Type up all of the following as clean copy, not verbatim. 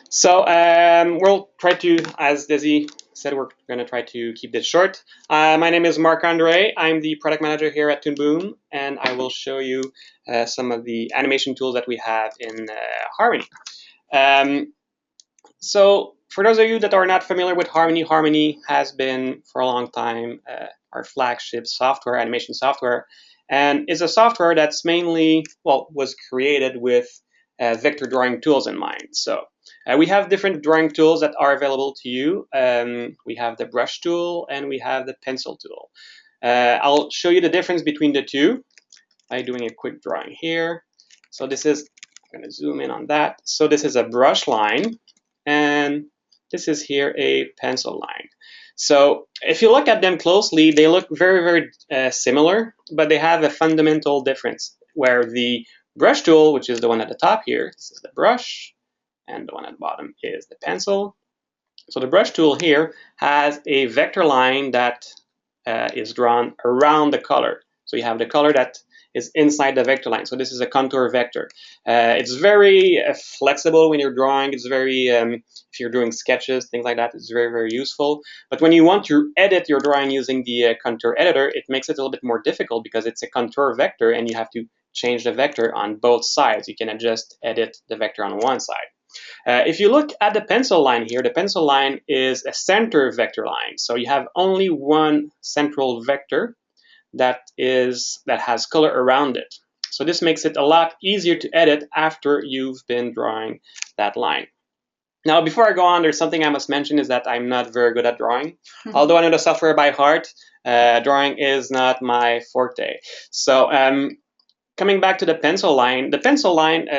So we'll try to, as Desi said, we're going to try to keep this short. My name is Marc-André. I'm the product manager here at Toon, and I will show you some of the animation tools that we have in Harmony. So for those of you that are not familiar with Harmony, Harmony has been for a long time our flagship software, animation software, and is a software that's mainly, well, was created with vector drawing tools in mind. So we have different drawing tools that are available to you. We have the brush tool and we have the pencil tool. I'll show you the difference between the two by doing a quick drawing here. So this is, I'm going to zoom in on that. So this is a brush line, and this is here a pencil line. So if you look at them closely, they look very, very similar, but they have a fundamental difference where the brush tool, which is the one at the top here, this is the brush, and the one at the bottom is the pencil. So the brush tool here has a vector line that is drawn around the color. So you have the color that is inside the vector line. So this is a contour vector. It's very flexible when you're drawing. It's very, if you're doing sketches, things like that, it's very, very useful. But when you want to edit your drawing using the contour editor, it makes it a little bit more difficult because it's a contour vector and you have to change the vector on both sides. You can just edit the vector on one side. If you look at the pencil line here, the pencil line is a center vector line. So you have only one central vector that has color around it. So this makes it a lot easier to edit after you've been drawing that line. Now, before I go on, there's something I must mention is that I'm not very good at drawing. Although I know the software by heart, drawing is not my forte. So coming back to the pencil line,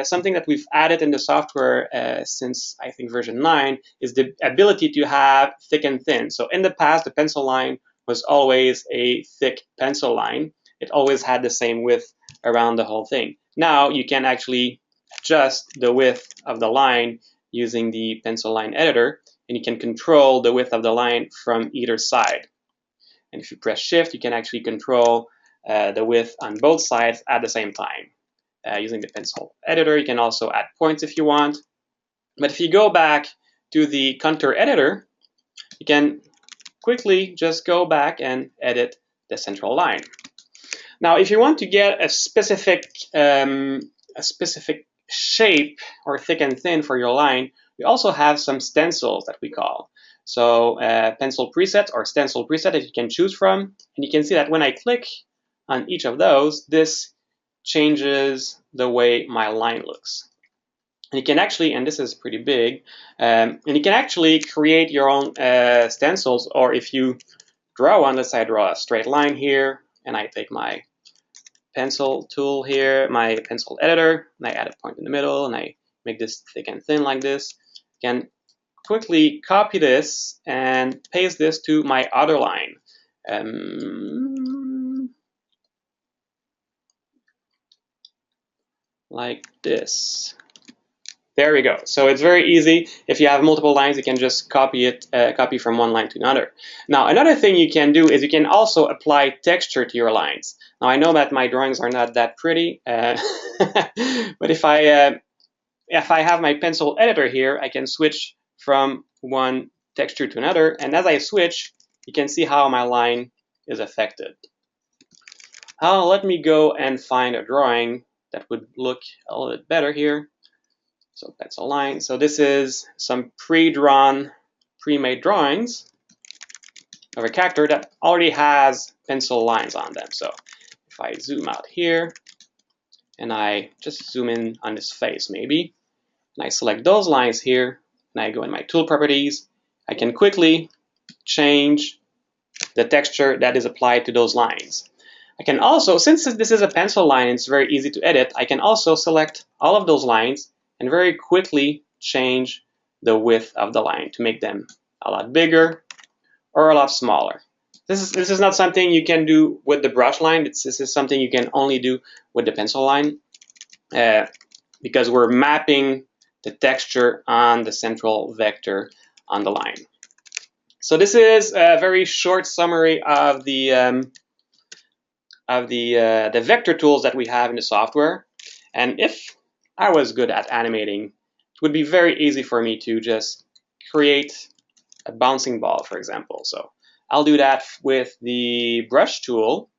something that we've added in the software since I think version 9 is the ability to have thick and thin. So in the past, the pencil line was always a thick pencil line. It always had the same width around the whole thing. Now you can actually adjust the width of the line using the pencil line editor, and you can control the width of the line from either side. And if you press shift, you can actually control the width on both sides at the same time. Using the pencil editor, you can also add points if you want. But if you go back to the contour editor, you can quickly just go back and edit the central line. Now, if you want to get a specific shape or thick and thin for your line, we also have some stencils that we call. So pencil presets or stencil preset that you can choose from. And you can see that when I click on each of those, this changes the way my line looks. And you can actually, and this is pretty big, and you can actually create your own stencils, or if you draw one, let's say I draw a straight line here, and I take my pencil tool here, my pencil editor, and I add a point in the middle, and I make this thick and thin like this. You can quickly copy this and paste this to my other line. Like this. There we go. So it's very easy. If you have multiple lines, you can just copy from one line to another. Now, another thing you can do is you can also apply texture to your lines. Now, I know that my drawings are not that pretty, but if I have my pencil editor here, I can switch from one texture to another. And as I switch, you can see how my line is affected. Let me go and find a drawing that would look a little bit better here. So pencil line. So this is some pre-drawn, pre-made drawings of a character that already has pencil lines on them. So if I zoom out here and I just zoom in on his face maybe, and I select those lines here, and I go in my tool properties, I can quickly change the texture that is applied to those lines. I can also, since this is a pencil line, it's very easy to edit, I can also select all of those lines and very quickly change the width of the line to make them a lot bigger or a lot smaller. This is not something you can do with the brush line. This is something you can only do with the pencil line because we're mapping the texture on the central vector on the line. So this is a very short summary of the vector tools that we have in the software. And if I was good at animating it would be very easy for me to just create a bouncing ball, for example. So I'll do that with the brush tool,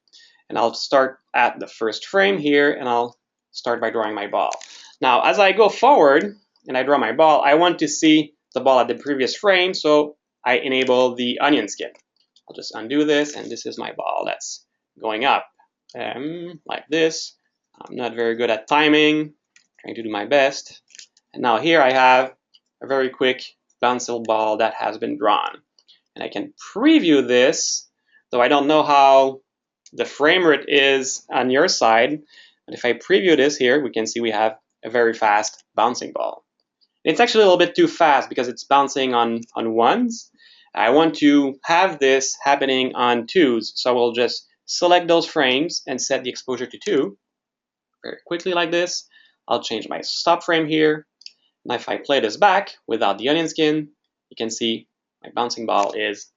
and I'll start at the first frame here, and I'll start by drawing my ball. Now, as I go forward and I draw my ball, I want to see the ball at the previous frame, so I enable the onion skin. I'll just undo this, and this is my ball that's going up like this. I'm not very good at timing, trying to do my best. And now here I have a very quick bounceable ball that has been drawn. And I can preview this, though I don't know how the frame rate is on your side. But if I preview this here, we can see we have a very fast bouncing ball. It's actually a little bit too fast because it's bouncing on ones. I want to have this happening on twos, so we'll just select those frames and set the exposure to 2 very quickly like this. I'll change my stop frame here. And if I play this back without the onion skin, you can see my bouncing ball is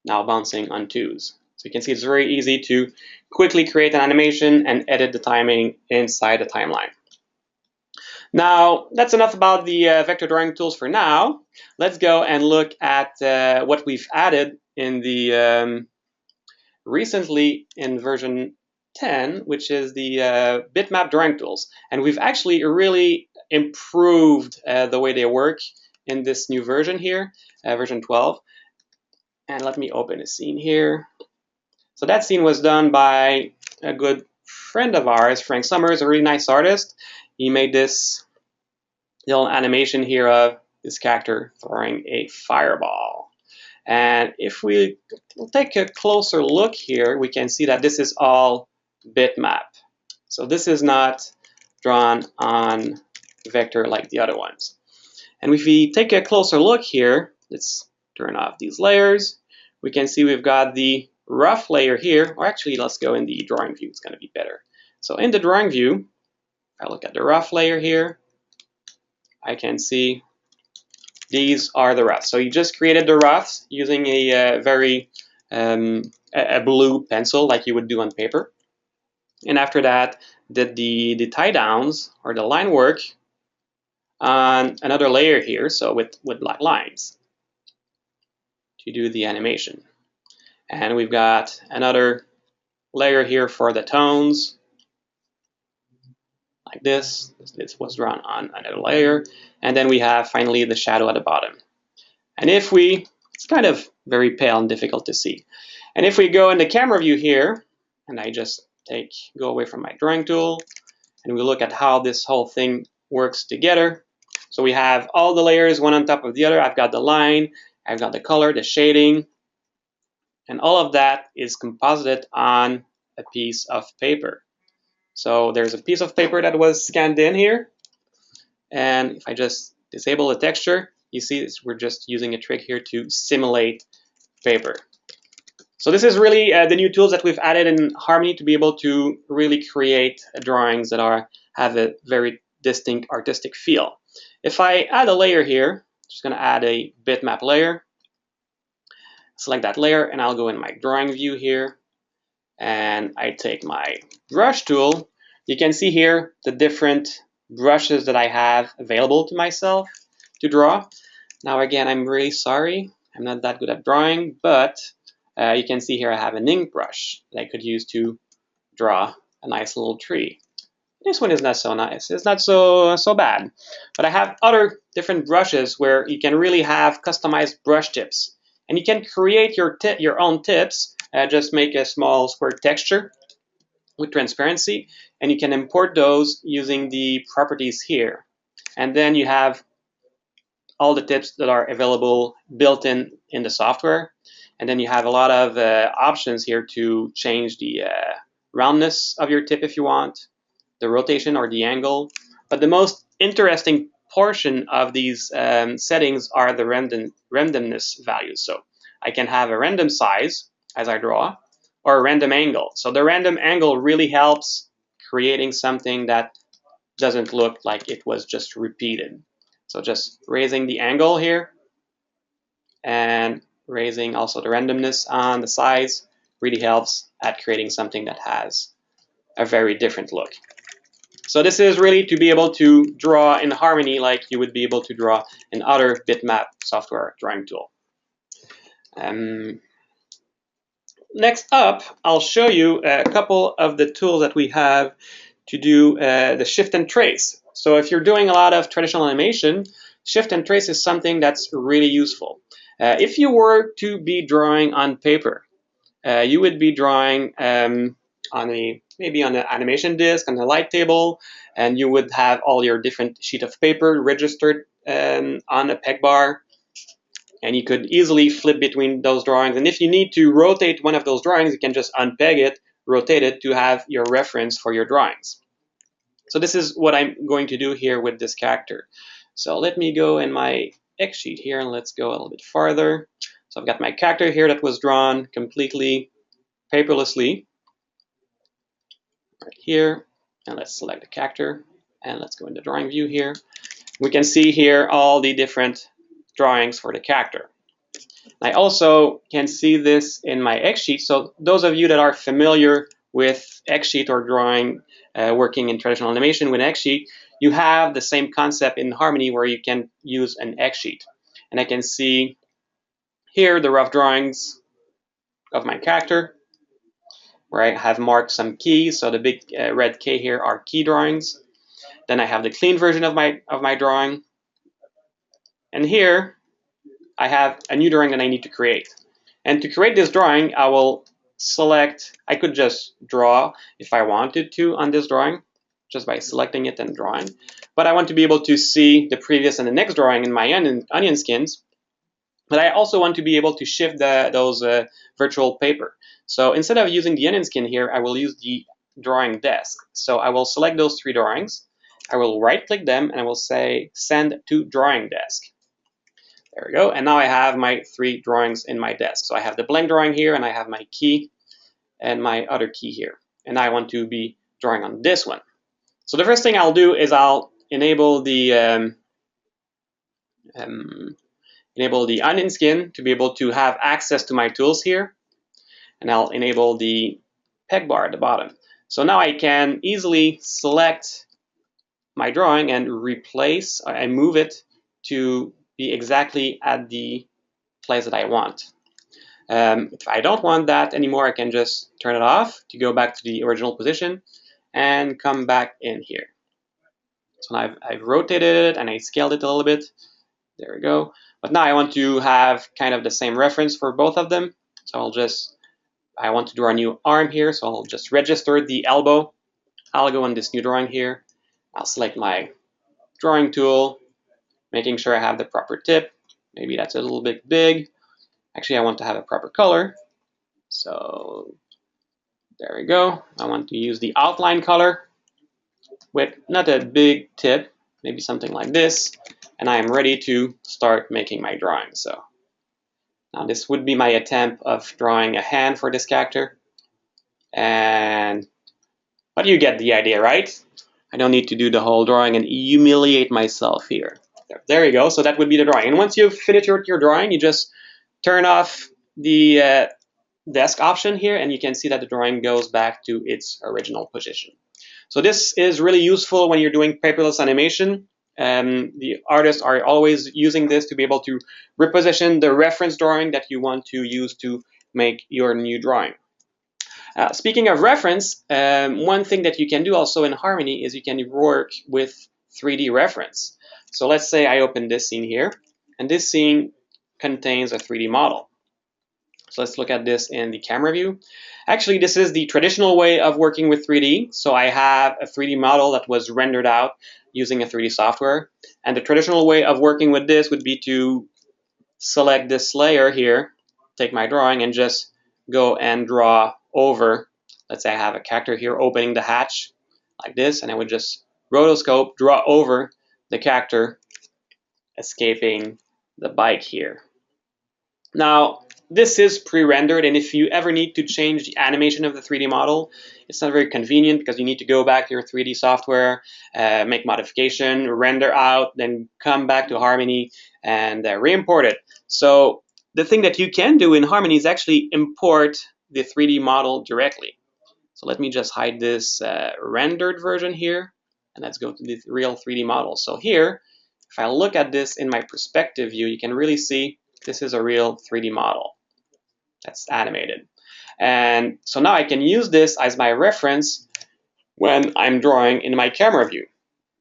now bouncing on twos. So you can see it's very easy to quickly create an animation and edit the timing inside the timeline. Now, that's enough about the vector drawing tools for now. Let's go and look at what we've added in the recently in version 10, which is the Bitmap Direct tools. And we've actually really improved the way they work in this new version here, version 12. And let me open a scene here. So that scene was done by a good friend of ours, Frank Summers, a really nice artist. He made this little animation here of this character throwing a fireball. And if we'll take a closer look here, we can see that this is all bitmap. So this is not drawn on vector like the other ones. And if we take a closer look here, let's turn off these layers. We can see we've got the rough layer here, or actually let's go in the drawing view, it's going to be better. So in the drawing view, if I look at the rough layer here, I can see these are the roughs. So you just created the roughs using a very a blue pencil like you would do on paper. And after that, did the tie downs or the line work on another layer here, so with black lines to do the animation. And we've got another layer here for the tones, like this. This was drawn on another layer. And then we have finally the shadow at the bottom. And if we, it's kind of very pale and difficult to see. And if we go in the camera view here, and I just go away from my drawing tool, and we look at how this whole thing works together. So we have all the layers one on top of the other. I've got the line, I've got the color, the shading, and all of that is composited on a piece of paper. So there's a piece of paper that was scanned in here. And if I just disable the texture, you see we're just using a trick here to simulate paper. So this is really the new tools that we've added in Harmony to be able to really create drawings that have a very distinct artistic feel. If I add a layer here, I'm just going to add a bitmap layer. Select that layer, and I'll go in my drawing view here, and I take my brush tool. You can see here the different brushes that I have available to myself to draw. Now again, I'm really sorry, I'm not that good at drawing, but you can see here I have an ink brush that I could use to draw a nice little tree. This one is not so nice, it's not so bad. But I have other different brushes where you can really have customized brush tips. And you can create your own tips, just make a small square texture with transparency, and you can import those using the properties here. And then you have all the tips that are available built in the software. And then you have a lot of options here to change the roundness of your tip if you want, the rotation or the angle. But the most interesting portion of these settings are the randomness values. So I can have a random size as I draw, or a random angle. So the random angle really helps creating something that doesn't look like it was just repeated. So just raising the angle here and raising also the randomness on the size really helps at creating something that has a very different look. So this is really to be able to draw in Harmony like you would be able to draw in other bitmap software drawing tool. Next up, I'll show you a couple of the tools that we have to do the shift and trace. So if you're doing a lot of traditional animation, shift and trace is something that's really useful. If you were to be drawing on paper, you would be drawing maybe on an animation disk, on a light table, and you would have all your different sheet of paper registered on a peg bar, and you could easily flip between those drawings. And if you need to rotate one of those drawings, you can just unpeg it, rotate it to have your reference for your drawings. So this is what I'm going to do here with this character. So let me go in my X sheet here and let's go a little bit farther. So I've got my character here that was drawn completely paperlessly right here. And let's select the character and let's go in the drawing view here. We can see here all the different drawings for the character. I also can see this in my X sheet. So those of you that are familiar with X sheet or drawing, working in traditional animation with X sheet, you have the same concept in Harmony where you can use an X sheet. And I can see here the rough drawings of my character where I have marked some keys. So the big red K here are key drawings. Then I have the clean version of my drawing. And here I have a new drawing that I need to create. And to create this drawing, I will select, I could just draw if I wanted to on this drawing, just by selecting it and drawing. But I want to be able to see the previous and the next drawing in my onion skins. But I also want to be able to shift those virtual paper. So instead of using the onion skin here, I will use the drawing desk. So I will select those three drawings. I will right click them and I will say send to drawing desk. There we go. And now I have my three drawings in my desk. So I have the blank drawing here and I have my key and my other key here. And I want to be drawing on this one. So the first thing I'll do is I'll enable the onion skin to be able to have access to my tools here. And I'll enable the peg bar at the bottom. So now I can easily select my drawing and replace, I move it to be exactly at the place that I want. If I don't want that anymore, I can just turn it off to go back to the original position and come back in here. So now I've rotated it and I scaled it a little bit. There we go. But now I want to have kind of the same reference for both of them. So I want to draw a new arm here. So I'll just register the elbow. I'll go on this new drawing here. I'll select my drawing tool, making sure I have the proper tip. Maybe that's a little bit big. Actually, I want to have a proper color. So there we go. I want to use the outline color with not a big tip, maybe something like this. And I am ready to start making my drawing. So now this would be my attempt of drawing a hand for this character. But you get the idea, right? I don't need to do the whole drawing and humiliate myself here. There you go. So that would be the drawing. And once you've finished your drawing, you just turn off the desk option here, and you can see that the drawing goes back to its original position. So this is really useful when you're doing paperless animation. The artists are always using this to be able to reposition the reference drawing that you want to use to make your new drawing. Speaking of reference, one thing that you can do also in Harmony is you can work with 3D reference. So let's say I open this scene here, and this scene contains a 3D model. So let's look at this in the camera view. Actually, this is the traditional way of working with 3D. So I have a 3D model that was rendered out using a 3D software. And the traditional way of working with this would be to select this layer here, take my drawing, and just go and draw over. Let's say I have a character here opening the hatch like this, and I would just rotoscope, draw over the character escaping the bike here. Now, this is pre-rendered, and if you ever need to change the animation of the 3D model, it's not very convenient because you need to go back to your 3D software, make modification, render out, then come back to Harmony and re-import it. So the thing that you can do in Harmony is actually import the 3D model directly. So let me just hide this rendered version here. And let's go to the real 3D model. So here, if I look at this in my perspective view, you can really see this is a real 3D model that's animated. And so now I can use this as my reference when I'm drawing in my camera view.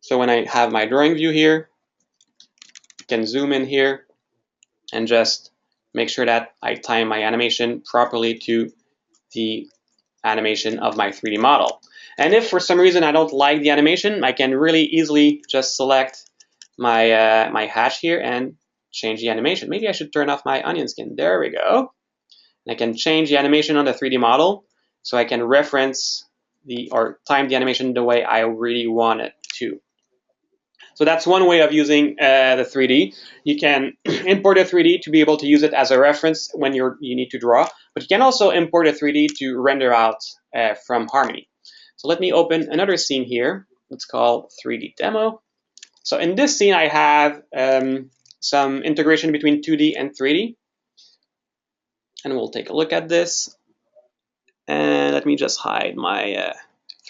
So when I have my drawing view here, I can zoom in here and just make sure that I time my animation properly to the animation of my 3D model. And if for some reason I don't like the animation, I can really easily just select my my hash here and change the animation. Maybe I should turn off my onion skin. There we go. And I can change the animation on the 3D model so I can reference or time the animation the way I really want it to. So that's one way of using the 3D. You can import a 3D to be able to use it as a reference when you need to draw, but you can also import a 3D to render out from Harmony. So let me open another scene here. It's called 3D Demo. So in this scene, I have some integration between 2D and 3D. And we'll take a look at this. And let me just hide my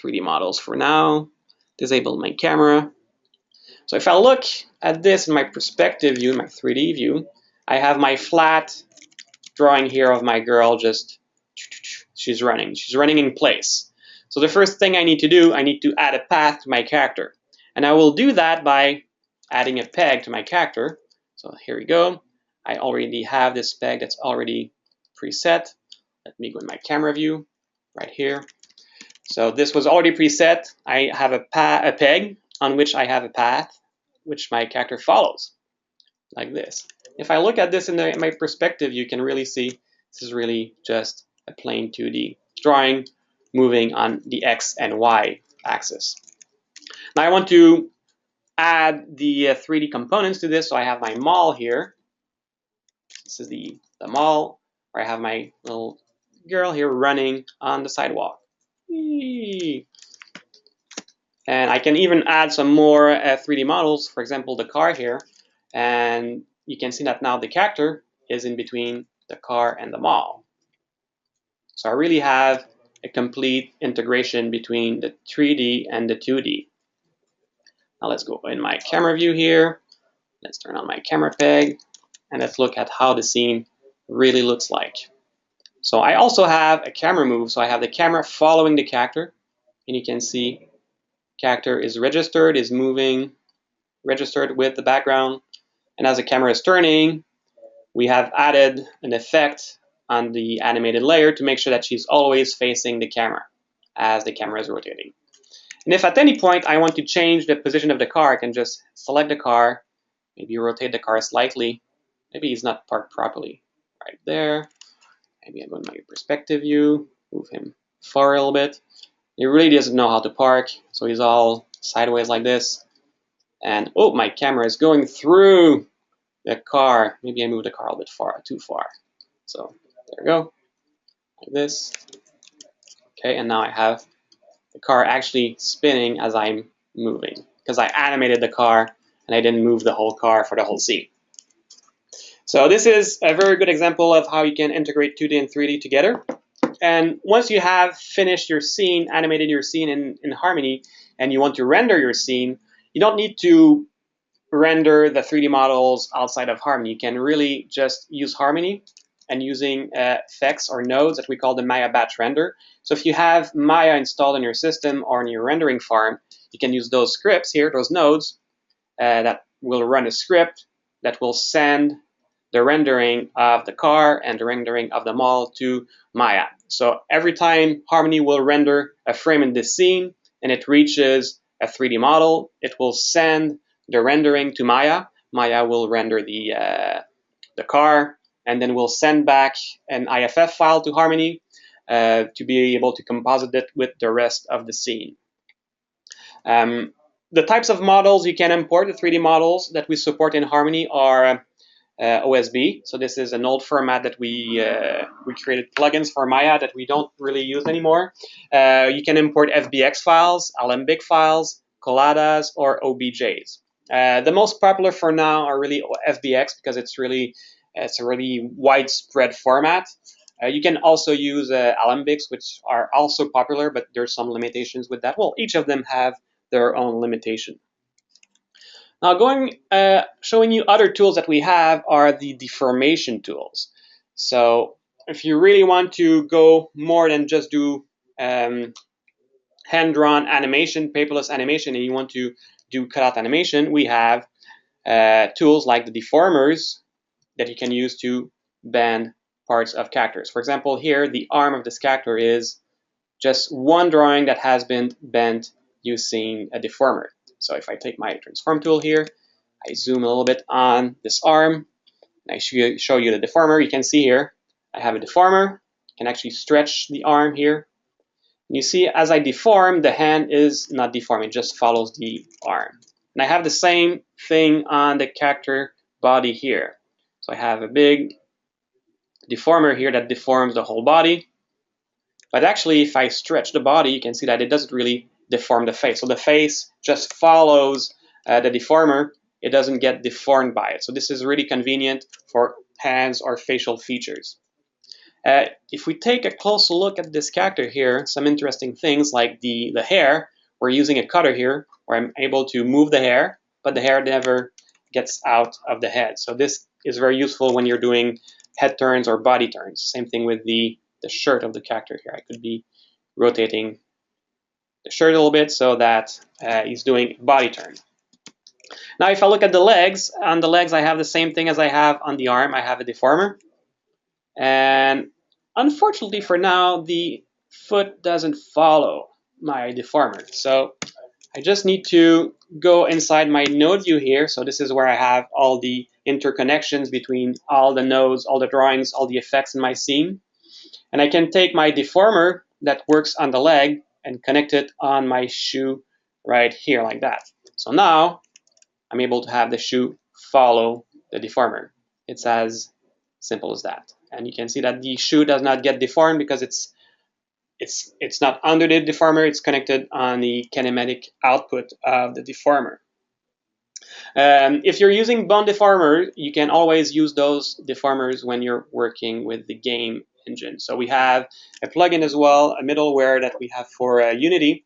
3D models for now. Disable my camera. So if I look at this in my perspective view, my 3D view, I have my flat drawing here of my girl just, she's running in place. So the first thing I need to do, I need to add a path to my character. And I will do that by adding a peg to my character. So here we go. I already have this peg that's already preset. Let me go in my camera view right here. So this was already preset. I have a peg on which I have a path which my character follows, like this. If I look at this in my perspective, you can really see this is really just a plain 2D drawing moving on the X and Y axis. Now I want to add the 3D components to this, so I have my mall here. This is the mall, where I have my little girl here running on the sidewalk. Whee! And I can even add some more 3D models, for example, the car here. And you can see that now the character is in between the car and the mall. So I really have a complete integration between the 3D and the 2D. Now let's go in my camera view here. Let's turn on my camera peg. And let's look at how the scene really looks like. So I also have a camera move. So I have the camera following the character. And you can see character is registered, is moving, registered with the background. And as the camera is turning, we have added an effect on the animated layer to make sure that she's always facing the camera as the camera is rotating. And if at any point I want to change the position of the car, I can just select the car, maybe rotate the car slightly. Maybe he's not parked properly right there. Maybe I go in my perspective view, move him forward a little bit. He really doesn't know how to park, so he's all sideways like this. And oh, my camera is going through the car. Maybe I moved the car a little bit too far. So there we go, like this. Okay, and now I have the car actually spinning as I'm moving, because I animated the car and I didn't move the whole car for the whole scene. So this is a very good example of how you can integrate 2D and 3D together. And once you have finished your scene, animated your scene in Harmony, and you want to render your scene, you don't need to render the 3D models outside of Harmony. You can really just use Harmony and using effects or nodes that we call the Maya batch render. So if you have Maya installed in your system or in your rendering farm, you can use those scripts here, those nodes, that will run a script that will send the rendering of the car and the rendering of the mall to Maya. So every time Harmony will render a frame in this scene and it reaches a 3D model, it will send the rendering to Maya. Maya will render the car and then we'll send back an IFF file to Harmony to be able to composite it with the rest of the scene. The types of models you can import, the 3D models that we support in Harmony are OSB. So this is an old format that we created plugins for Maya that we don't really use anymore. You can import FBX files, Alembic files, colladas, or OBJs. The most popular for now are really FBX because it's a really widespread format. You can also use Alembics, which are also popular, but there's some limitations with that. Well, each of them have their own limitation. Now showing you other tools that we have are the deformation tools. So if you really want to go more than just do hand-drawn animation, paperless animation, and you want to do cutout animation, we have tools like the deformers that you can use to bend parts of characters. For example, here the arm of this character is just one drawing that has been bent using a deformer. So if I take my transform tool here, I zoom a little bit on this arm, and I show you the deformer. You can see here I have a deformer. I can actually stretch the arm here. And you see as I deform, the hand is not deforming, it just follows the arm. And I have the same thing on the character body here. So I have a big deformer here that deforms the whole body. But actually, if I stretch the body, you can see that it doesn't really deform the face. So the face just follows the deformer. It doesn't get deformed by it. So this is really convenient for hands or facial features. If we take a close look at this character here, some interesting things like the hair, we're using a cutter here where I'm able to move the hair, but the hair never gets out of the head. So this is very useful when you're doing head turns or body turns. Same thing with the shirt of the character here. I could be rotating the shirt a little bit so that he's doing body turn. Now if I look at the legs, on the legs I have the same thing as I have on the arm. I have a deformer. And unfortunately for now, the foot doesn't follow my deformer. So I just need to go inside my node view here. So this is where I have all the interconnections between all the nodes, all the drawings, all the effects in my scene. And I can take my deformer that works on the leg and connect it on my shoe right here like that. So now I'm able to have the shoe follow the deformer. It's as simple as that. And you can see that the shoe does not get deformed because it's not under the deformer, it's connected on the kinematic output of the deformer. If you're using bone deformer, you can always use those deformers when you're working with the game engine. So we have a plugin as well, a middleware that we have for Unity.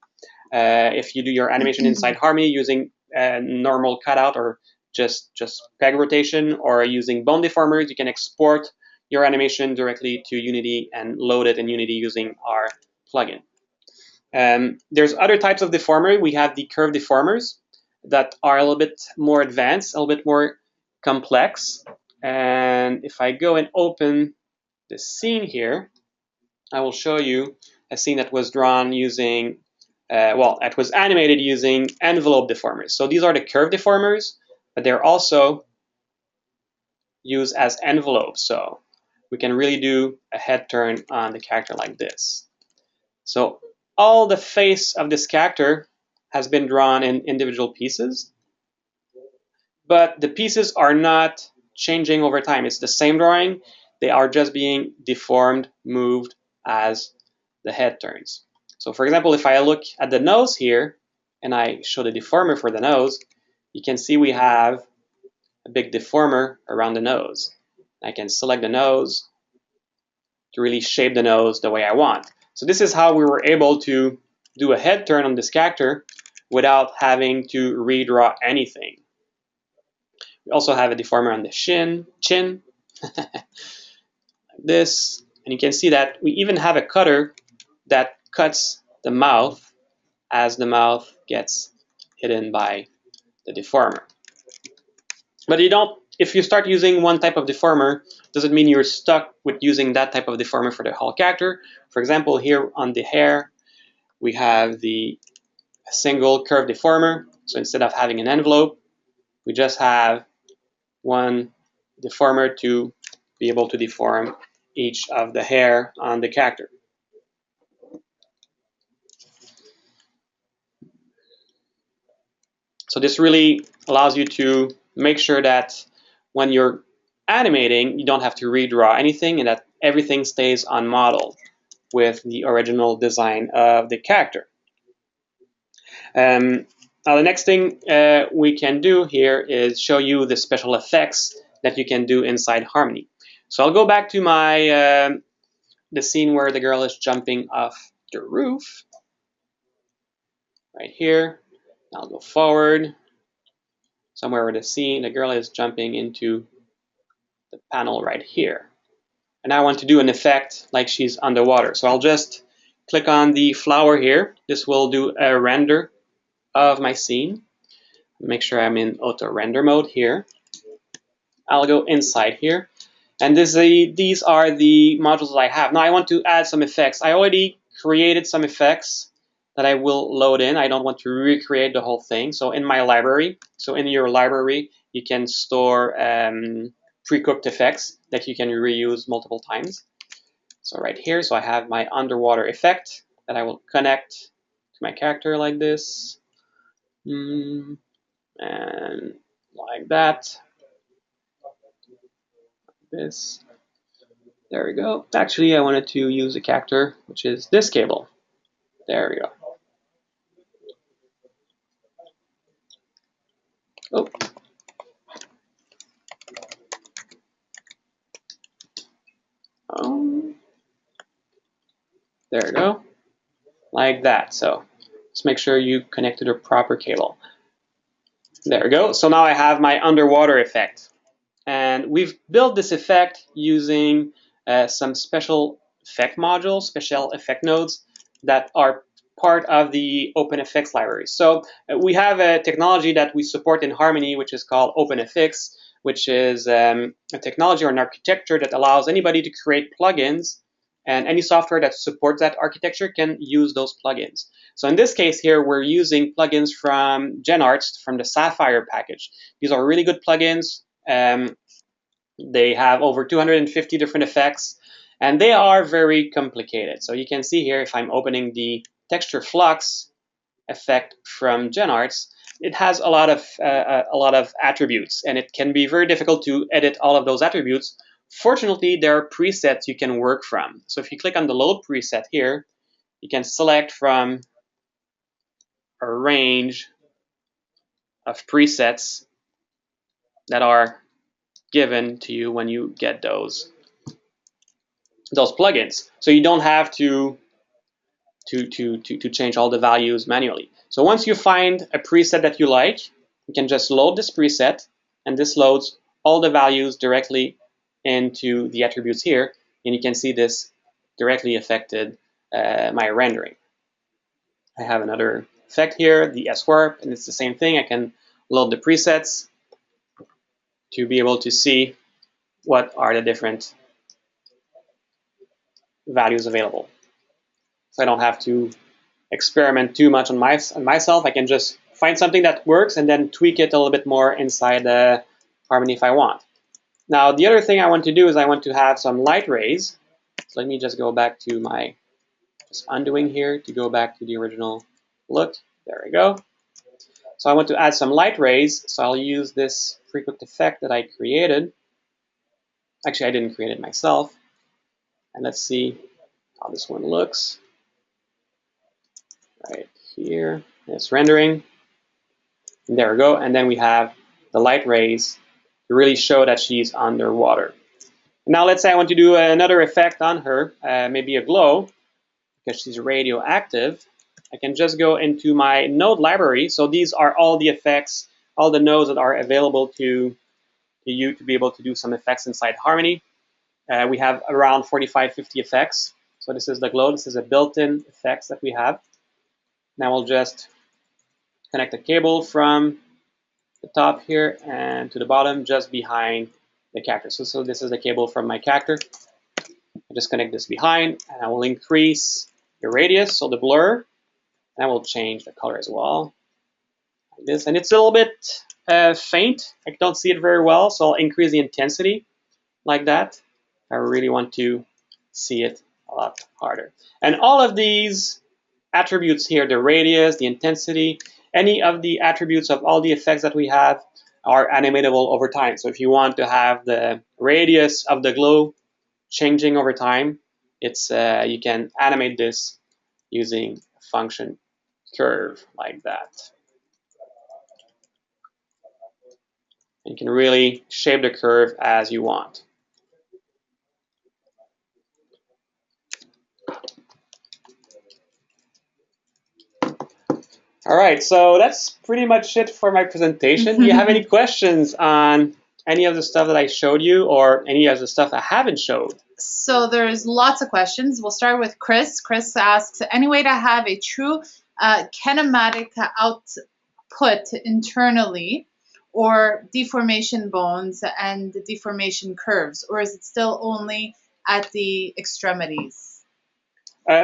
If you do your animation inside Harmony using normal cutout or just peg rotation or using bone deformers, you can export your animation directly to Unity and load it in Unity using our plugin. There's other types of deformer. We have the curve deformers that are a little bit more advanced, a little bit more complex. And if I go and open the scene here, I will show you a scene that was drawn using, it was animated using envelope deformers. So these are the curve deformers, but they're also used as envelopes. So we can really do a head turn on the character like this. So all the face of this character has been drawn in individual pieces, but the pieces are not changing over time. It's the same drawing. They are just being deformed, moved as the head turns. So for example, if I look at the nose here and I show the deformer for the nose, you can see we have a big deformer around the nose. I can select the nose to really shape the nose the way I want. So this is how we were able to do a head turn on this character without having to redraw anything. We also have a deformer on the chin, like this. And you can see that we even have a cutter that cuts the mouth as the mouth gets hidden by the deformer. But if you start using one type of deformer, doesn't mean you're stuck with using that type of deformer for the whole character. For example, here on the hair, we have the single curve deformer. So instead of having an envelope, we just have one deformer to be able to deform each of the hair on the character. So this really allows you to make sure that when you're animating, you don't have to redraw anything and that everything stays on model with the original design of the character. Now the next thing we can do here is show you the special effects that you can do inside Harmony. So I'll go back to my the scene where the girl is jumping off the roof right here. I'll go forward, somewhere where the girl is jumping into the panel right here. And I want to do an effect like she's underwater. So I'll just click on the flower here. This will do a render of my scene. Make sure I'm in auto render mode here. I'll go inside here. And these are the modules that I have. Now I want to add some effects. I already created some effects that I will load in. I don't want to recreate the whole thing. So in my library, so in your library, you can store pre-cooked effects that you can reuse multiple times. So right here, so I have my underwater effect that I will connect to my character like this. And like that. This. There we go. Actually, I wanted to use a character, which is this cable. There we go. Oh. There we go. Like that. So just make sure you connect to the proper cable. There we go. So now I have my underwater effect. And we've built this effect using some special effect modules, special effect nodes that are part of the OpenFX library. So we have a technology that we support in Harmony, which is called OpenFX, which is a technology or an architecture that allows anybody to create plugins, and any software that supports that architecture can use those plugins. So in this case here, we're using plugins from GenArts, from the Sapphire package. These are really good plugins. They have over 250 different effects, and they are very complicated. So you can see here, if I'm opening the texture flux effect from GenArts, it has a lot of attributes, and it can be very difficult to edit all of those attributes. Fortunately, there are presets you can work from. So if you click on the load preset here, you can select from a range of presets that are given to you when you get those plugins. So you don't have to change all the values manually. So once you find a preset that you like, you can just load this preset, and this loads all the values directly into the attributes here, and you can see this directly affected my rendering. I have another effect here, the S-warp, and it's the same thing. I can load the presets to be able to see what are the different values available. So I don't have to experiment too much on myself. I can just find something that works and then tweak it a little bit more inside Harmony if I want. Now, the other thing I want to do is I want to have some light rays. So let me just go back to my undoing here to go back to the original look. There we go. So I want to add some light rays. So I'll use this pre-cooked effect that I created. Actually, I didn't create it myself. And let's see how this one looks. Right here, it's rendering. And there we go. And then we have the light rays to really show that she's underwater. Now let's say I want to do another effect on her, maybe a glow, because she's radioactive. I can just go into my node library. So these are all the effects, all the nodes that are available to you to be able to do some effects inside Harmony. We have around 45, 50 effects. So this is the glow. This is a built-in effects that we have. Now we'll just connect a cable from the top here and to the bottom just behind the character. So this is the cable from my character. I just connect this behind, and I will increase the radius, so the blur, and I will change the color as well. Like this, and it's a little bit faint. I don't see it very well, so I'll increase the intensity like that. I really want to see it a lot harder. And all of these attributes here, the radius, the intensity, any of the attributes of all the effects that we have are animatable over time. So if you want to have the radius of the glow changing over time, it's you can animate this using a function curve like that. You can really shape the curve as you want. All right, so that's pretty much it for my presentation. Do you have any questions on any of the stuff that I showed you or any of the stuff I haven't showed? So there's lots of questions. We'll start with Chris. Chris asks, any way to have a true kinematic output internally, or deformation bones and deformation curves, or is it still only at the extremities?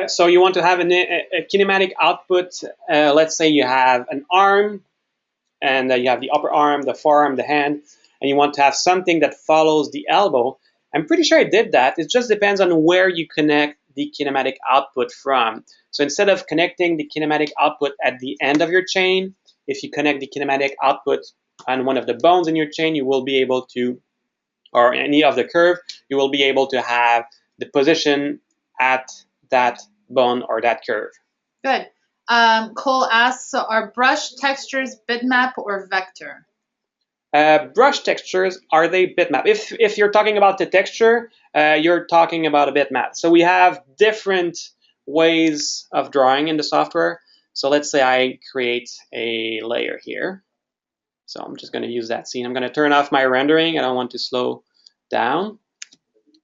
So you want to have a kinematic output. Let's say you have an arm, and you have the upper arm, the forearm, the hand, and you want to have something that follows the elbow. I'm pretty sure I did that. It just depends on where you connect the kinematic output from. So instead of connecting the kinematic output at the end of your chain, if you connect the kinematic output on one of the bones in your chain, you will be able to, or any of the curve, you will be able to have the position at that bone or that curve. Good. Cole asks, so are brush textures bitmap or vector? Brush textures, are they bitmap? If you're talking about the texture, you're talking about a bitmap. So we have different ways of drawing in the software. So let's say I create a layer here. So I'm just going to use that scene. I'm going to turn off my rendering. I don't want to slow down.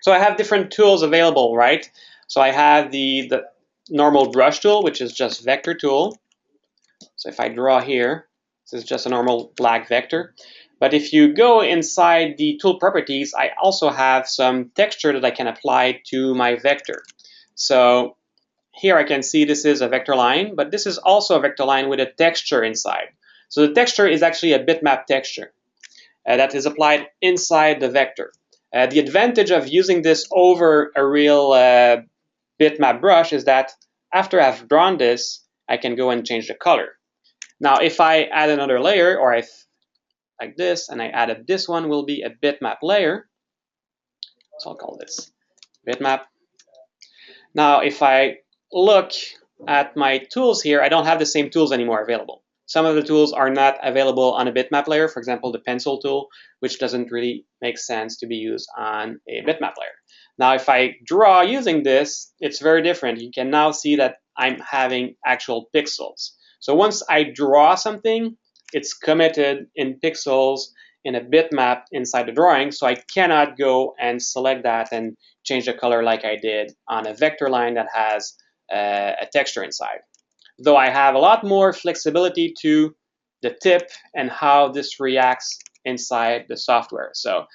So I have different tools available, right? So I have the normal brush tool, which is just vector tool. So if I draw here, this is just a normal black vector. But if you go inside the tool properties, I also have some texture that I can apply to my vector. So here I can see this is a vector line, but this is also a vector line with a texture inside. So the texture is actually a bitmap texture that is applied inside the vector. The advantage of using this over a real bitmap brush is that after I've drawn this, I can go and change the color. Now, if I add another layer, or like this, and I added this one, will be a bitmap layer. So I'll call this bitmap. Now, if I look at my tools here, I don't have the same tools anymore available. Some of the tools are not available on a bitmap layer, for example, the pencil tool, which doesn't really make sense to be used on a bitmap layer. Now, if I draw using this, it's very different. You can now see that I'm having actual pixels. So once I draw something, it's committed in pixels in a bitmap inside the drawing, so I cannot go and select that and change the color like I did on a vector line that has a texture inside. Though I have a lot more flexibility to the tip and how this reacts inside the software. So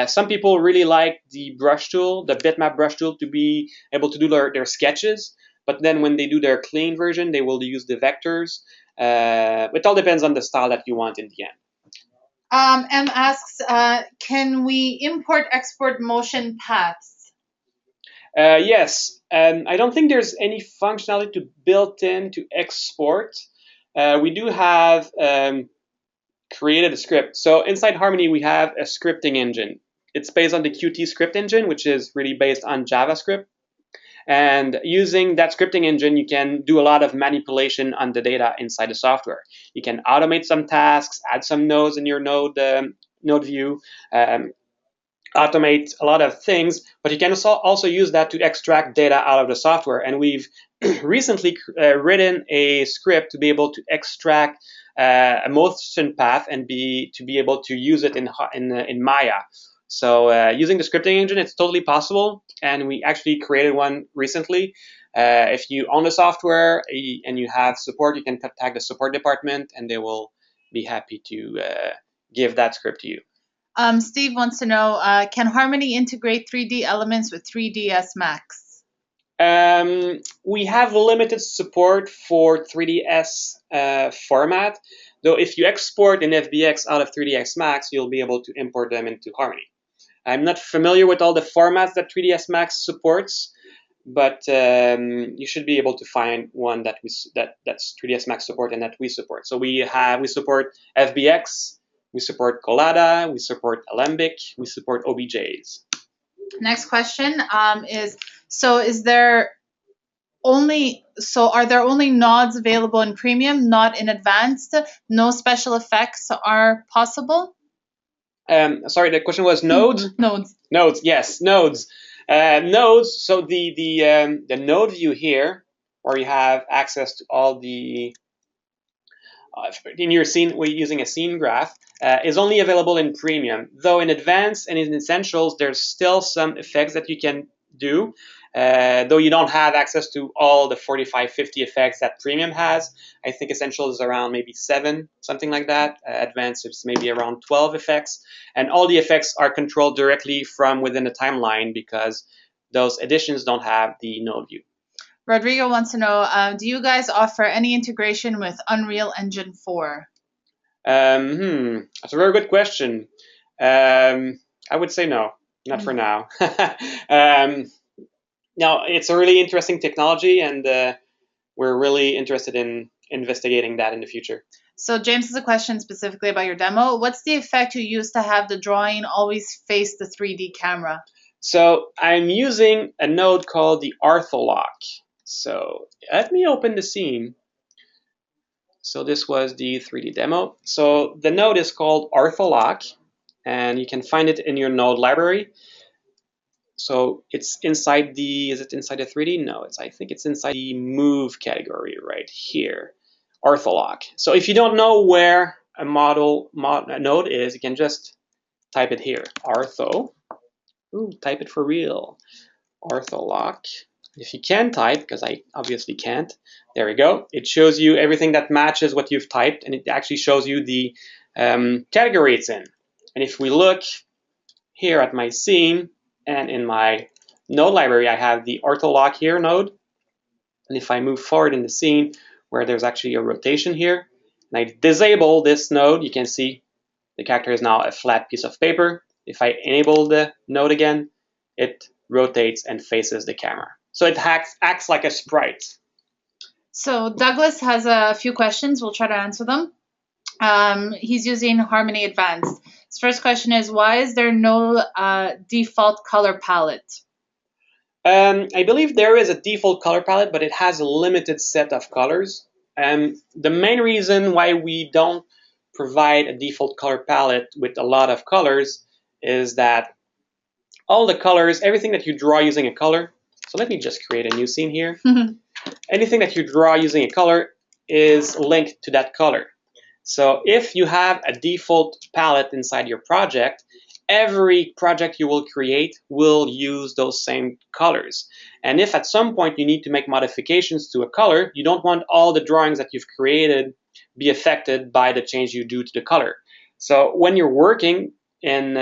some people really like the brush tool, the bitmap brush tool, to be able to do their sketches. But then when they do their clean version, they will use the vectors. It all depends on the style that you want in the end. M asks, can we import export motion paths? Yes, I don't think there's any functionality to built in to export. We do have created a script. So inside Harmony, we have a scripting engine. It's based on the Qt script engine, which is really based on JavaScript. And using that scripting engine, you can do a lot of manipulation on the data inside the software. You can automate some tasks, add some nodes in your node view, automate a lot of things, but you can also use that to extract data out of the software. And we've recently written a script to be able to extract a motion path and to be able to use it in Maya. So using the scripting engine, it's totally possible, and we actually created one recently. If you own the software and you have support, you can contact the support department, and they will be happy to give that script to you. Steve wants to know, can Harmony integrate 3D elements with 3ds Max? We have limited support for 3ds format, though if you export an FBX out of 3ds Max, you'll be able to import them into Harmony. I'm not familiar with all the formats that 3ds Max supports, but you should be able to find one that's 3ds Max support and that we support. So we support FBX, we support Collada, we support Alembic, we support OBJs. Next question is, are there only nods available in premium, not in advanced? No special effects are possible? Sorry, the question was nodes? Nodes. Nodes, yes, nodes. Nodes, so the node view here, where you have access to all the in your scene, we're using a scene graph, is only available in Premium. Though in Advanced and in Essentials, there's still some effects that you can do, though you don't have access to all the 45, 50 effects that Premium has. I think Essentials is around maybe 7, something like that. Advanced is maybe around 12 effects. And all the effects are controlled directly from within the timeline because those editions don't have the node view. Rodrigo wants to know, do you guys offer any integration with Unreal Engine 4? That's a very good question. I would say no, not for now. Now, it's a really interesting technology, and we're really interested in investigating that in the future. So James has a question specifically about your demo. What's the effect you use to have the drawing always face the 3D camera? So I'm using a node called the ortholock. So let me open the scene. So this was the 3D demo. So the node is called ortholock, and you can find it in your node library. So it's inside the, is it inside the 3D? No, I think it's inside the move category right here, ortholock. So if you don't know where a node is, you can just type it here, ortho. Ooh, type it for real, ortholock. If you can type, because I obviously can't, there we go. It shows you everything that matches what you've typed, and it actually shows you the category it's in. And if we look here at my scene, and in my node library, I have the ortholock here node. And if I move forward in the scene where there's actually a rotation here, and I disable this node, you can see the character is now a flat piece of paper. If I enable the node again, it rotates and faces the camera. So it acts like a sprite. So Douglas has a few questions. We'll try to answer them. He's using Harmony Advanced. His first question is, why is there no default color palette? I believe there is a default color palette, but it has a limited set of colors. The main reason why we don't provide a default color palette with a lot of colors is that all the colors, everything that you draw using a color, so let me just create a new scene here. Anything that you draw using a color is linked to that color. So if you have a default palette inside your project, every project you will create will use those same colors. And if at some point you need to make modifications to a color, you don't want all the drawings that you've created be affected by the change you do to the color. So when you're working in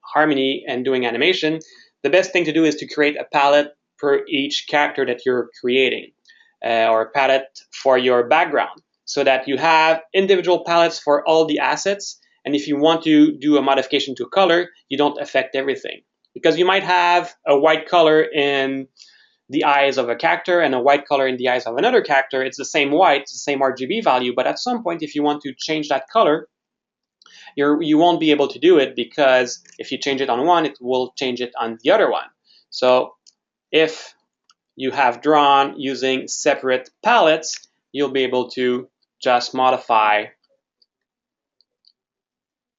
Harmony and doing animation, the best thing to do is to create a palette per each character that you're creating, or a palette for your background, so that you have individual palettes for all the assets. And if you want to do a modification to a color, you don't affect everything. Because you might have a white color in the eyes of a character and a white color in the eyes of another character. It's the same white, it's the same RGB value, but at some point, if you want to change that color, you won't be able to do it, because if you change it on one, it will change it on the other one. So if you have drawn using separate palettes, you'll be able to just modify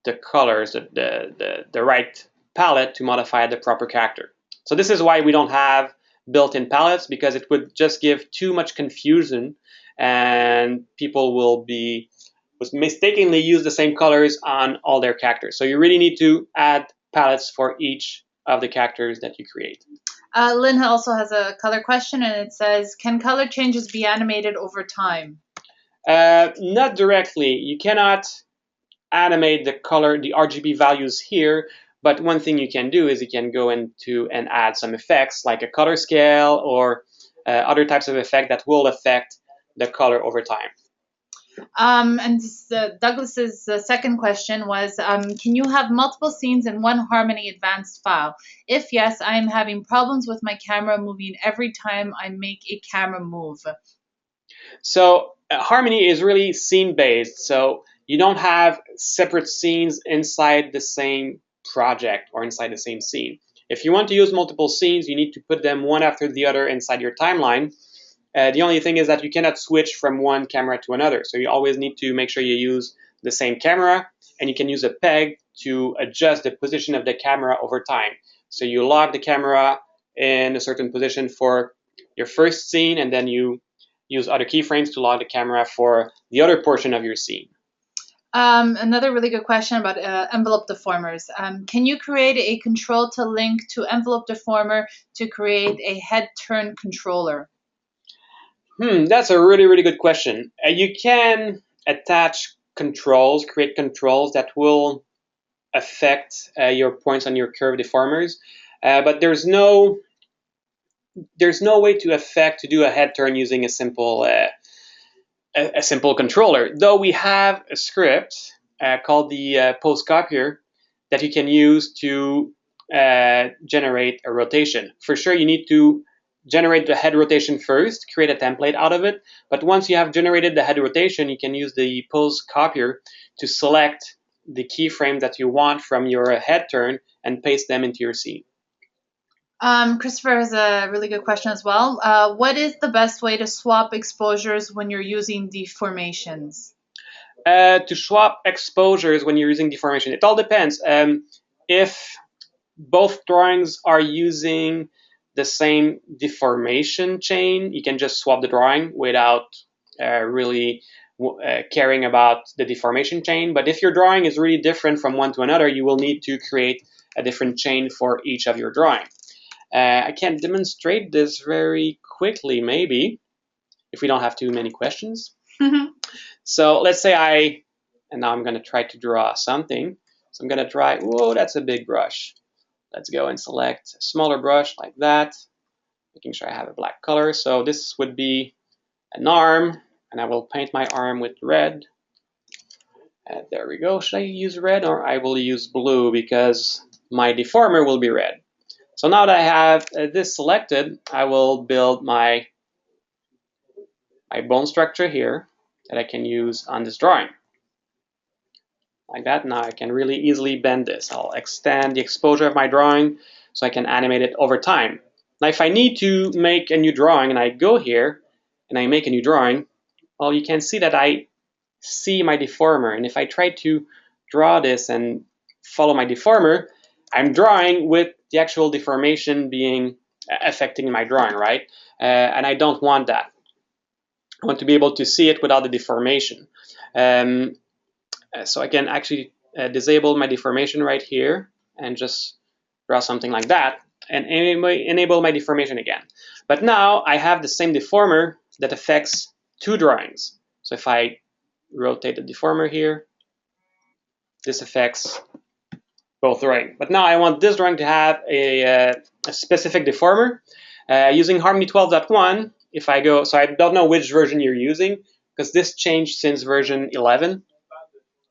the colors, the right palette to modify the proper character. So this is why we don't have built-in palettes, because it would just give too much confusion, and people will mistakenly use the same colors on all their characters. So you really need to add palettes for each of the characters that you create. Lynn also has a color question, and it says, can color changes be animated over time? Not directly. You cannot animate the color, the RGB values here, but one thing you can do is you can go into and add some effects like a color scale or other types of effect that will affect the color over time. And Douglas's second question was, can you have multiple scenes in one Harmony Advanced file? If yes, I am having problems with my camera moving every time I make a camera move. So Harmony is really scene-based, so you don't have separate scenes inside the same project or inside the same scene. If you want to use multiple scenes, you need to put them one after the other inside your timeline. The only thing is that you cannot switch from one camera to another. So you always need to make sure you use the same camera, and you can use a peg to adjust the position of the camera over time. So you lock the camera in a certain position for your first scene, and then you use other keyframes to log the camera for the other portion of your scene. Another really good question about envelope deformers. Can you create a control to link to envelope deformer to create a head turn controller? That's a really, really good question. You can attach controls, create controls that will affect your points on your curve deformers, but there's no way to do a head turn using a simple controller. Though we have a script called the post copier that you can use to generate a rotation. For sure, you need to generate the head rotation first, create a template out of it. But once you have generated the head rotation, you can use the post copier to select the keyframe that you want from your head turn and paste them into your scene. Christopher has a really good question as well. What is the best way to swap exposures when you're using deformations? To swap exposures when you're using deformation, it all depends. If both drawings are using the same deformation chain, you can just swap the drawing without really caring about the deformation chain. But if your drawing is really different from one to another, you will need to create a different chain for each of your drawing. I can demonstrate this very quickly, maybe, if we don't have too many questions. So let's say and now I'm going to try to draw something. So I'm going to try, whoa, that's a big brush. Let's go and select a smaller brush like that, making sure I have a black color. So this would be an arm, and I will paint my arm with red. There we go. Should I use red, or I will use blue because my deformer will be red? So now that I have this selected, I will build my bone structure here that I can use on this drawing. Like that. Now I can really easily bend this. I'll extend the exposure of my drawing so I can animate it over time. Now if I need to make a new drawing and I go here and I make a new drawing, well, you can see that I see my deformer. And if I try to draw this and follow my deformer, I'm drawing with the actual deformation being affecting my drawing, right? And I don't want that. I want to be able to see it without the deformation. So I can actually disable my deformation right here and just draw something like that and enable my deformation again. But now I have the same deformer that affects two drawings. So if I rotate the deformer here, this affects both drawings. But now I want this drawing to have a specific deformer. Using Harmony 12.1, if I go, so I don't know which version you're using because this changed since version 11.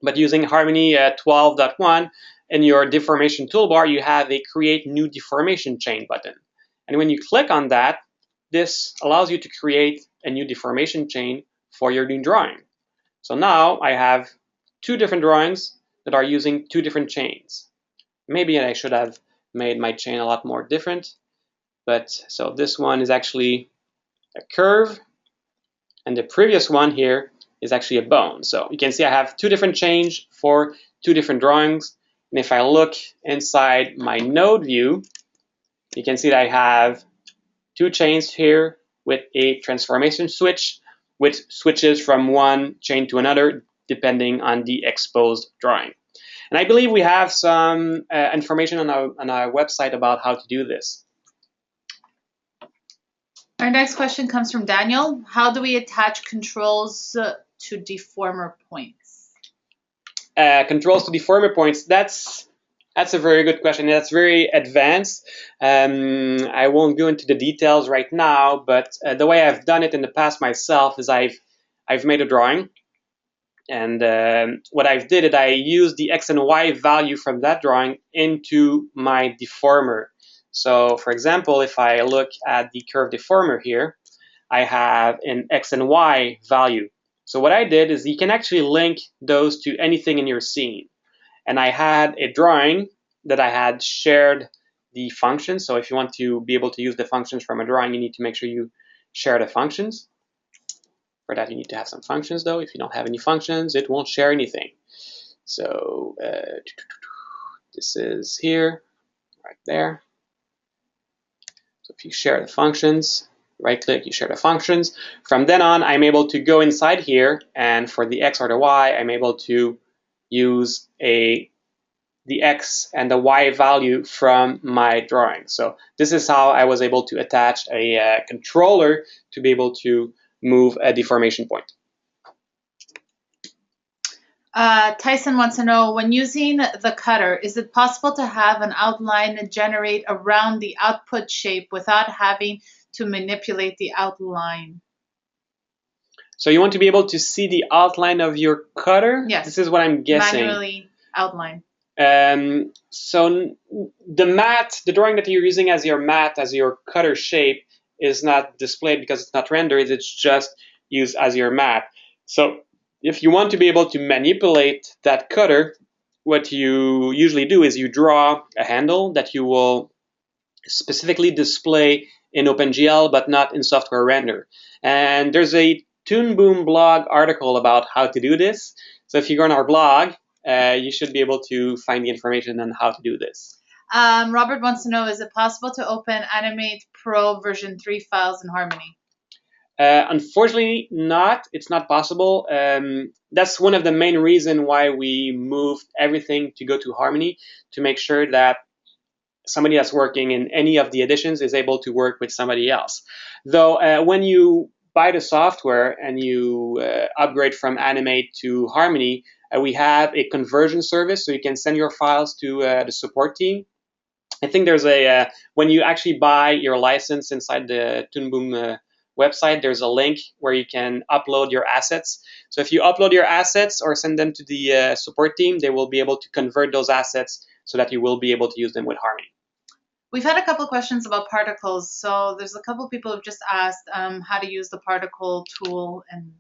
But using Harmony 12.1, in your deformation toolbar, you have a create new deformation chain button. And when you click on that, this allows you to create a new deformation chain for your new drawing. So now I have two different drawings that are using two different chains. Maybe I should have made my chain a lot more different. But so this one is actually a curve, and the previous one here is actually a bone. So you can see I have two different chains for two different drawings. And if I look inside my node view, you can see that I have two chains here with a transformation switch, which switches from one chain to another depending on the exposed drawing. And I believe we have some information on our website about how to do this. Our next question comes from Daniel. How do we attach controls to deformer points? Controls to deformer points, that's a very good question. That's very advanced. I won't go into the details right now, but the way I've done it in the past myself is I've made a drawing, and what I did is I used the X and Y value from that drawing into my deformer. So for example, if I look at the curve deformer here, I have an X and Y value. So what I did is you can actually link those to anything in your scene. And I had a drawing that I had shared the functions. So if you want to be able to use the functions from a drawing, you need to make sure you share the functions. For that, you need to have some functions, though. If you don't have any functions, it won't share anything. So this is here, right there. So if you share the functions, right-click, you share the functions. From then on, I'm able to go inside here, and for the X or the Y, I'm able to use the X and the Y value from my drawing. So this is how I was able to attach a controller to be able to move a deformation point. Tyson wants to know, when using the cutter, is it possible to have an outline generate around the output shape without having to manipulate the outline? So you want to be able to see the outline of your cutter? Yes. This is what I'm guessing. Manually outline. So the drawing that you're using as your mat, as your cutter shape, is not displayed because it's not rendered. It's just used as your mat. So if you want to be able to manipulate that cutter, what you usually do is you draw a handle that you will specifically display in OpenGL, but not in software render. And there's a Toon Boom blog article about how to do this. So if you go on our blog, you should be able to find the information on how to do this. Robert wants to know, is it possible to open Animate Pro version 3 files in Harmony? Unfortunately not. It's not possible. That's one of the main reasons why we moved everything to go to Harmony, to make sure that somebody that's working in any of the editions is able to work with somebody else. Though when you buy the software and you upgrade from Animate to Harmony, we have a conversion service, so you can send your files to the support team. I think there's when you actually buy your license inside the Toon Boom website, there's a link where you can upload your assets. So if you upload your assets or send them to the support team, they will be able to convert those assets so that you will be able to use them with Harmony. We've had a couple questions about particles. So there's a couple people who've just asked how to use the particle tool and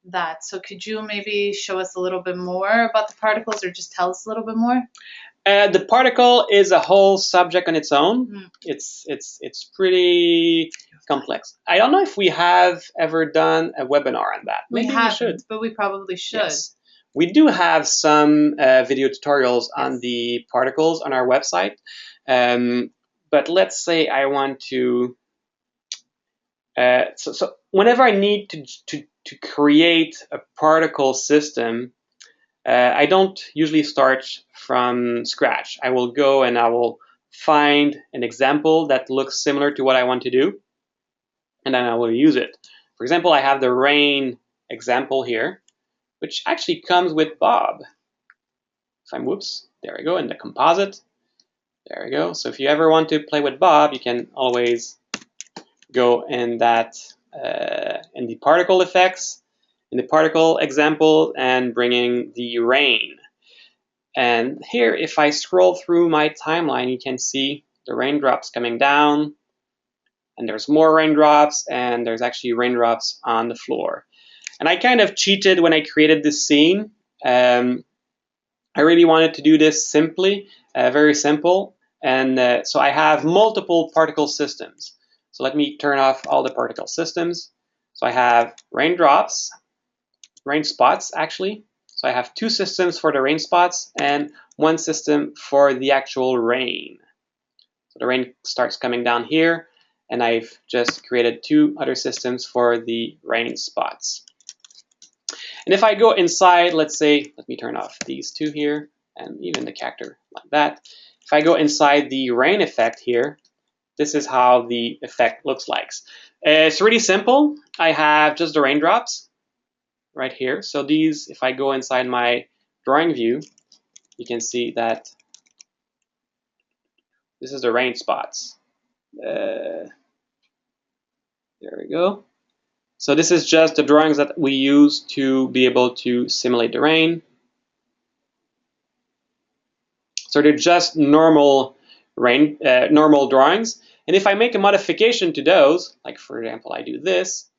that. So could you maybe show us a little bit more about the particles, or just tell us a little bit more? The particle is a whole subject on its own. It's pretty complex. I don't know if we have ever done a webinar on that. Maybe we should, but we probably should. Yes. We do have some video tutorials on the particles on our website. But let's say I want to. So whenever I need to create a particle system, I don't usually start from scratch. I will go and I will find an example that looks similar to what I want to do, and then I will use it. For example, I have the rain example here, which actually comes with Bob. Whoops, there we go, in the composite. There we go. So if you ever want to play with Bob, you can always go in that in the particle effects, in the particle example, and bringing the rain. And here, if I scroll through my timeline, you can see the raindrops coming down, and there's more raindrops, and there's actually raindrops on the floor. And I kind of cheated when I created this scene. I really wanted to do this simply, very simple. And so I have multiple particle systems. So let me turn off all the particle systems. So I have raindrops, rain spots actually. So I have two systems for the rain spots and one system for the actual rain. So the rain starts coming down here, and I've just created two other systems for the rain spots. And if I go inside, let's say, let me turn off these two here, and even the character like that. If I go inside the rain effect here, this is how the effect looks like. It's really simple. I have just the raindrops right here. So these, if I go inside my drawing view, you can see that this is the rain spots. There we go. So this is just the drawings that we use to be able to simulate the rain. So they're just normal normal drawings. And if I make a modification to those, like for example, I do this,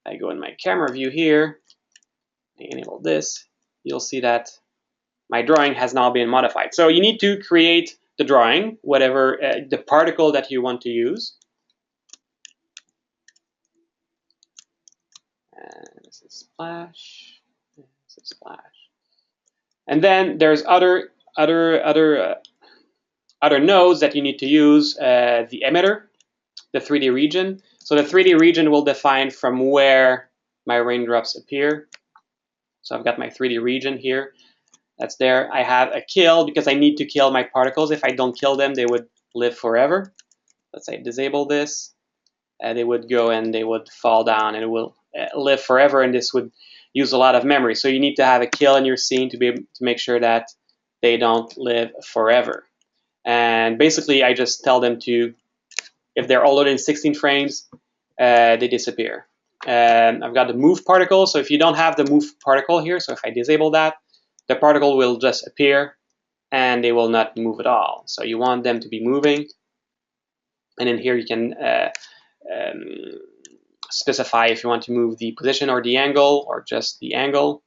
I go in my camera view here, I enable this, you'll see that my drawing has now been modified. So you need to create the drawing, whatever the particle that you want to use. And this is splash. This is splash. And then there's other nodes that you need to use. The emitter, the 3D region. So the 3D region will define from where my raindrops appear. So I've got my 3D region here. That's there. I have a kill because I need to kill my particles. If I don't kill them, they would live forever. Let's say disable this. They would go and they would fall down and it will live forever, and this would use a lot of memory. So you need to have a kill in your scene to be able to make sure that they don't live forever. And basically, I just tell them to, if they're older than 16 frames, they disappear. I've got the move particle. So if you don't have the move particle here, so if I disable that, the particle will just appear and they will not move at all. So you want them to be moving. And in here you can specify if you want to move the position or the angle or just the angle.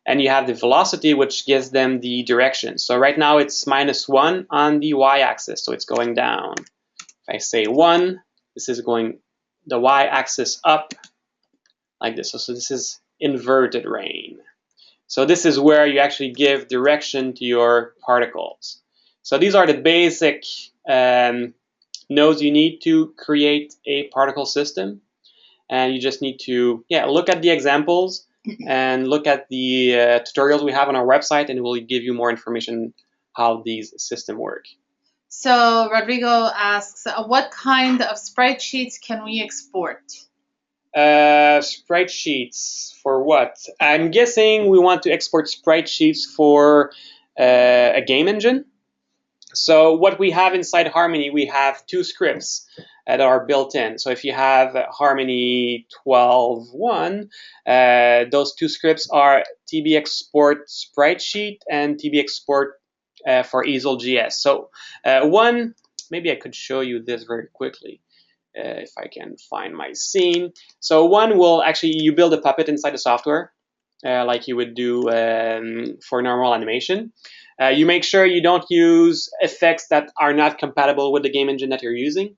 And you have the velocity, which gives them the direction. So right now it's -1 on the y-axis, so it's going down. If I say 1, this is going the y-axis up like this. So this is inverted rain. So this is where you actually give direction to your particles. So these are the basic nodes you need to create a particle system. And you just need to look at the examples and look at the tutorials we have on our website, and it will give you more information how these systems work. So Rodrigo asks, what kind of spreadsheets can we export? Spreadsheets for what? I'm guessing we want to export spreadsheets for a game engine. So what we have inside Harmony, we have 2 scripts that are built in. So if you have Harmony 12.1, those 2 scripts are TB export spreadsheet and TB export for easel.js. So one, maybe I could show you this very quickly if I can find my scene. So one will actually, you build a puppet inside the software like you would do for normal animation. You make sure you don't use effects that are not compatible with the game engine that you're using.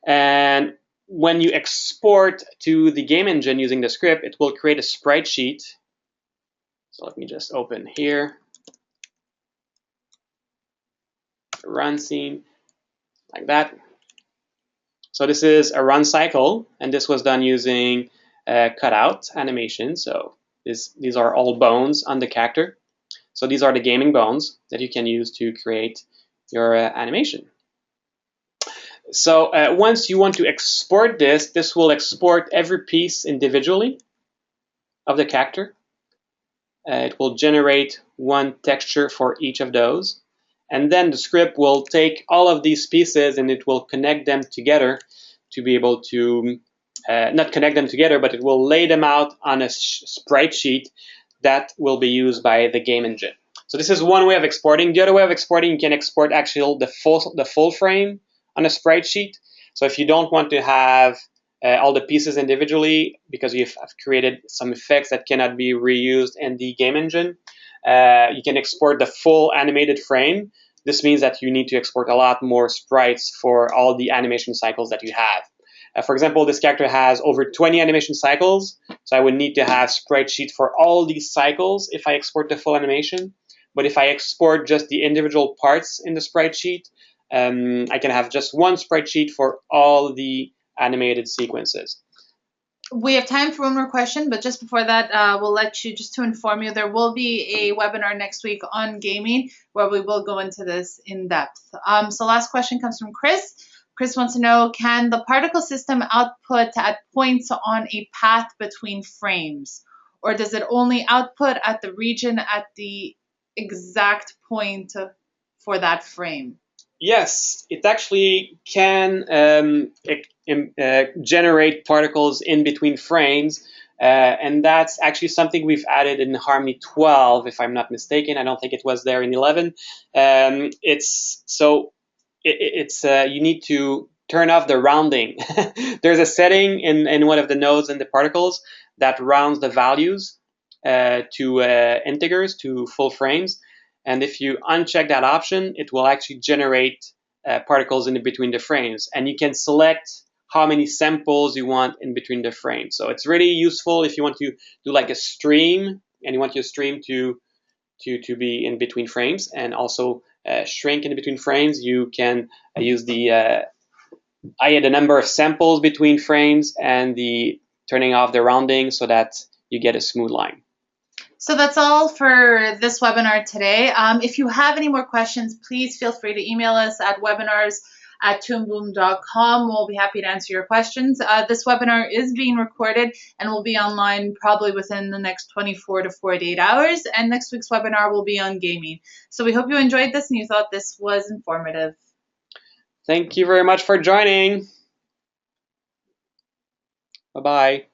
And when you export to the game engine using the script, it will create a sprite sheet. So let me just open here. Run scene, like that. So this is a run cycle, and this was done using cutout animation. So these are all bones on the character. So these are the gaming bones that you can use to create your animation. So once you want to export this, this will export every piece individually of the character. It will generate one texture for each of those. And then the script will take all of these pieces and it will connect them together to be able to, not connect them together, but it will lay them out on a sprite sheet that will be used by the game engine. So this is one way of exporting. The other way of exporting, you can export actually the full frame on a sprite sheet. So if you don't want to have all the pieces individually because you've created some effects that cannot be reused in the game engine, you can export the full animated frame. This means that you need to export a lot more sprites for all the animation cycles that you have. For example, this character has over 20 animation cycles, so I would need to have sprite sheet for all these cycles if I export the full animation. But if I export just the individual parts in the sprite sheet, I can have just one sprite sheet for all the animated sequences. We have time for one more question, but just before that, we'll let you, just to inform you, there will be a webinar next week on gaming where we will go into this in depth. So last question comes from Chris. Chris wants to know, can the particle system output at points on a path between frames? Or does it only output at the region at the exact point for that frame? Yes, it actually can generate particles in between frames. And that's actually something we've added in Harmony 12, if I'm not mistaken. I don't think it was there in 11. You need to turn off the rounding. There's a setting in one of the nodes in the particles that rounds the values to integers, to full frames. And if you uncheck that option, it will actually generate particles in between the frames. And you can select how many samples you want in between the frames. So it's really useful if you want to do like a stream and you want your stream to be in between frames and also shrink in between frames. You can use the the number of samples between frames and the turning off the rounding so that you get a smooth line. So that's all for this webinar today. If you have any more questions, please feel free to email us at webinars@toonboom.com. We'll be happy to answer your questions. This webinar is being recorded and will be online probably within the next 24 to 48 hours. And next week's webinar will be on gaming. So we hope you enjoyed this and you thought this was informative. Thank you very much for joining. Bye-bye.